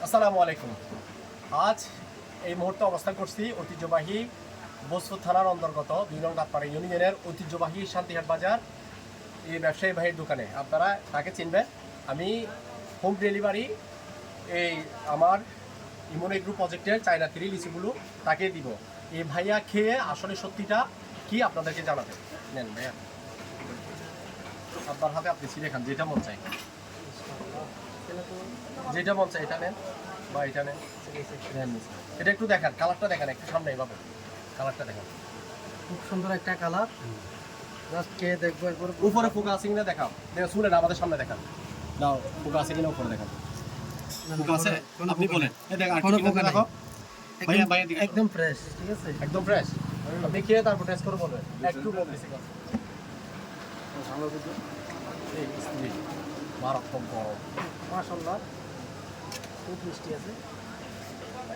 আসসালামু আলাইকুম। আজ এই মুহূর্তে অবস্থান করছি ঐতিহ্যবাহী বসফুর থানার অন্তর্গত ২ নং দাঁতপাড়া ইউনিয়নের ঐতিহ্যবাহী শান্তিহাট বাজার এই ব্যবসায়ী ভাইয়ের দোকানে। আপনারা তাকে চিনবেন। আমি হোম ডেলিভারি এই আমার ইমন এগ্রো প্রজেক্টের চায়না 3 লিচিগুলো তাকে দিব। এই ভাইয়া খেয়ে আসলে সত্যিটা কি আপনাদেরকে জানাবেন। নেন ভাইয়া, আপনার হাতে আপনি ছিঁড়ে খান, যেটা মন চাই, যেটা মন চাই এটা নেন বা এটা নেন। এটা একটু দেখান, কালারটা দেখান, একটু সামনে এভাবে কালারটা দেখান। খুব সুন্দর একটা কালার, জাস্ট কে দেখবো একবার। উপরে ফোকা আছে কিনা দেখাও, শুনেন আমাদের সামনে দেখান। নাও, ফোকা আছে কিনা উপরে দেখান। ফোকা আছে আপনি বলেন। এই দেখ, আর কি দেখো ভাইয়া, ভাইয়া দিকে একদম ফ্রেশ, ঠিক আছে, একদম ফ্রেশ। আপনি খেয়ে তারপর টেস্ট করে বলবেন। একটু বলতেছি কথা, এই স্ত্রী মারাত্মক গরম, মাশাআল্লাহ খুব মিষ্টি আছে।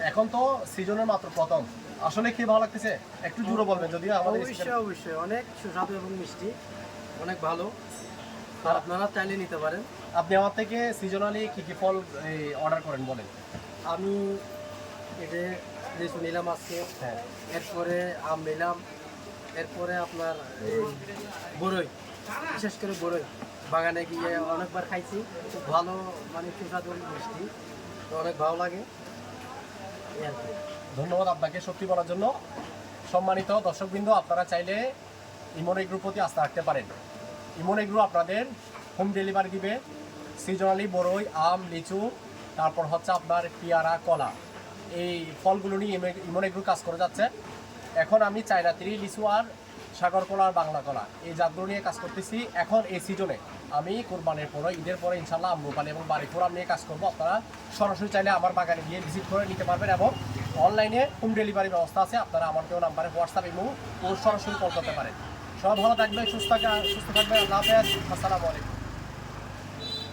এখন তো সিজনের মাত্র প্রথম, আসলে কি ভালো লাগতেছে একটু জোরে বলবেন। যদিও আমাদের অবশ্যই অবশ্যই অনেক সুস্বাদু এবং মিষ্টি, অনেক ভালো। আর আপনারা চাইলে নিতে পারেন। আপনি আমার থেকে সিজনালি কি কি ফল অর্ডার করেন বলেন। আমি এটা লিচু নিলাম আজকে, হ্যাঁ, এরপরে আম নিলাম, এরপরে আপনার এই বড়ই, বিশেষ করে বড়ই বাগানে গিয়ে অনেকবার খাইছি, খুব ভালো, মানে সুস্বাদু মিষ্টি, তো অনেক ভালো লাগে এই আর কি। ধন্যবাদ আপনাকে সত্যি বলার জন্য। সম্মানিত দর্শকবৃন্দ, আপনারা চাইলে ইমন এগ্রোর প্রতি আস্থা রাখতে পারেন। ইমন এগ্রো আপনাদের হোম ডেলিভারি দিবে সিজনালি বড়ই, আম, লিচু, তারপর হচ্ছে আপনার পেয়ারা, কলা, এই ফলগুলো নিয়ে ইমন এগ্রো কাজ করে যাচ্ছে। এখন আমি চায়না 3 লিচু আর সাগর কলা আর বাংলা কলা এই জাতগুলো নিয়ে কাজ করতেছি। এখন এই সিজনে আমি কোরবানির পরে, ঈদের পরে ইনশাল্লাহ আম্রপালি এবং বাড়িপুর আম নিয়ে কাজ করবো। আপনারা সরাসরি চাইলে আমার বাগানে গিয়ে ভিজিট করে নিতে পারবেন এবং অনলাইনে হোম ডেলিভারি ব্যবস্থা আছে। আপনারা আমার কেউ নাম্বারে হোয়াটসঅ্যাপ এবং সরাসরি কল করতে পারেন। সবাই ভালো থাকবেন, সুস্থ থাকবেন। আল্লাহ হাফেজ, আসসালামু আলাইকুম।